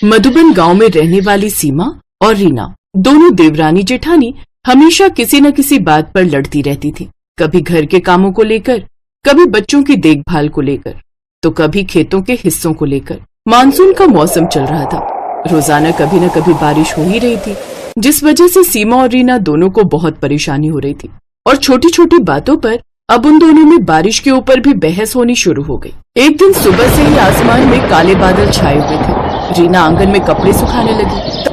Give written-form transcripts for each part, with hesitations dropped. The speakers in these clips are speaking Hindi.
मधुबन गांव में रहने वाली सीमा और रीना दोनों देवरानी जेठानी हमेशा किसी न किसी बात पर लड़ती रहती थी। कभी घर के कामों को लेकर, कभी बच्चों की देखभाल को लेकर, तो कभी खेतों के हिस्सों को लेकर। मानसून का मौसम चल रहा था। रोजाना कभी न कभी बारिश हो ही रही थी, जिस वजह से सीमा और रीना दोनों को बहुत परेशानी हो रही थी। और छोटी छोटी बातों पर अब उन दोनों में बारिश के ऊपर भी बहस होनी शुरू हो गई। एक दिन सुबह से ही आसमान में काले बादल छाए हुए थे। रीना आंगन में कपड़े सुखाने लगी।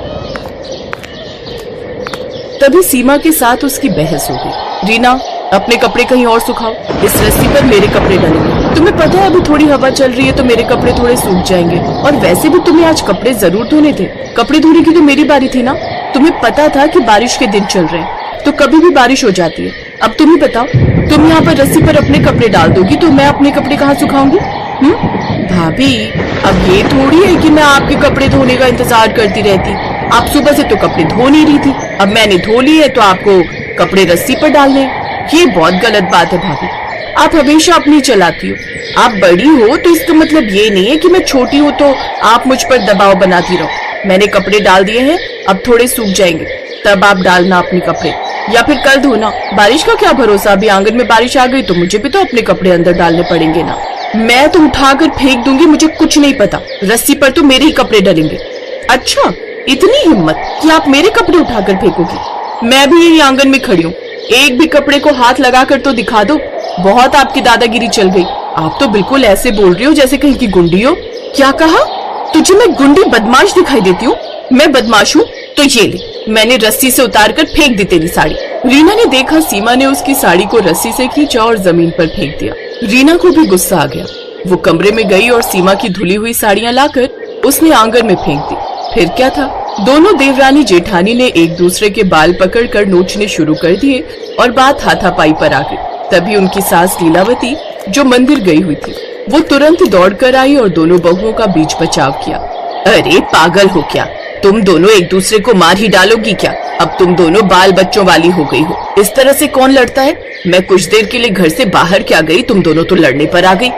तभी सीमा के साथ उसकी बहस हो गई। रीना, अपने कपड़े कहीं और सुखाओ, इस रस्सी पर मेरे कपड़े डलेंगे। तुम्हें पता है अभी थोड़ी हवा चल रही है तो मेरे कपड़े थोड़े सूख जाएंगे। और वैसे भी तुम्हें आज कपड़े जरूर धोने थे। कपड़े धोने की तो मेरी बारी थी ना। तुम्हें पता था कि बारिश के दिन चल रहे हैं तो कभी भी बारिश हो जाती है। अब तुम ही बताओ, तुम यहाँ पर रस्सी पर अपने कपड़े डाल दोगी तो मैं अपने कपड़े कहाँ सुखाऊंगी? भाभी, अब ये थोड़ी है कि मैं आपके कपड़े धोने का इंतजार करती रहती। आप सुबह से तो कपड़े धो नहीं रही थी, अब मैंने धो लिए है तो आपको कपड़े रस्सी पर डालने। ये बहुत गलत बात है भाभी। आप हमेशा अपनी चलाती हो। आप बड़ी हो तो इसका मतलब ये नहीं है कि मैं छोटी हूँ तो आप मुझ पर दबाव बनाती रहो। मैंने कपड़े डाल दिए हैं, अब थोड़े सूख जाएंगे, तब आप डालना अपने कपड़े, या फिर कल धोना। बारिश का क्या भरोसा, अभी आंगन में बारिश आ गई तो मुझे भी तो अपने कपड़े अंदर डालने पड़ेंगे ना। मैं तो उठाकर फेंक दूंगी, मुझे कुछ नहीं पता। रस्सी पर तो मेरे ही कपड़े डलेंगे। अच्छा, इतनी हिम्मत कि आप मेरे कपड़े उठाकर फेंकोगी? मैं भी यही आंगन में खड़ी हूँ, एक भी कपड़े को हाथ लगाकर तो दिखा दो। बहुत आपकी दादागिरी चल गई। आप तो बिल्कुल ऐसे बोल रही हो जैसे कहीं की गुंडी हो। क्या कहा? तुझे मैं गुंडी बदमाश दिखाई देती हूँ? मैं बदमाश हूँ तो ये ले, मैंने रस्सी से उतारकर फेंक दी तेरी साड़ी। रीना ने देखा सीमा ने उसकी साड़ी को रस्सी से खींचा और जमीन पर फेंक दिया। रीना को भी गुस्सा आ गया। वो कमरे में गई और सीमा की धुली हुई साड़ियां लाकर उसने आंगन में फेंक दी। फिर क्या था, दोनों देवरानी जेठानी ने एक दूसरे के बाल पकड़कर नोचने शुरू कर दिए और बात हाथापाई पर आ गई। तभी उनकी सास लीलावती, जो मंदिर गई हुई थी, वो तुरंत दौड़कर आई और दोनों बहुओं का बीच बचाव किया। अरे पागल हो क्या, तुम दोनों एक दूसरे को मार ही डालोगी क्या? अब तुम दोनों बाल बच्चों वाली हो गई हो। इस तरह से कौन लड़ता है? मैं कुछ देर के लिए घर से बाहर क्या गई, तुम दोनों तो लड़ने पर आ गई।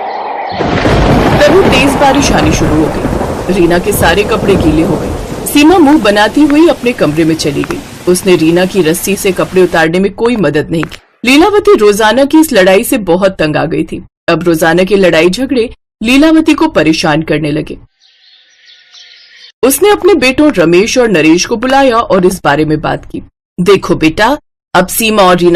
तभी तेज बारिश आनी शुरू हो गई। रीना के सारे कपड़े गीले हो गए। सीमा मुंह बनाती हुई अपने कमरे में चली गई। उसने रीना की रस्सी से कपड़े उतारने में कोई मदद नहीं की। लीलावती रोजाना की इस लड़ाई से बहुत तंग आ गई थी। अब रोजाना के लड़ाई झगड़े लीलावती को परेशान करने लगे। उसने अपने बेटों रमेश और नरेश को बुलाया और इस बारे में बात की। देखो बेटा, अब सीमा और रीना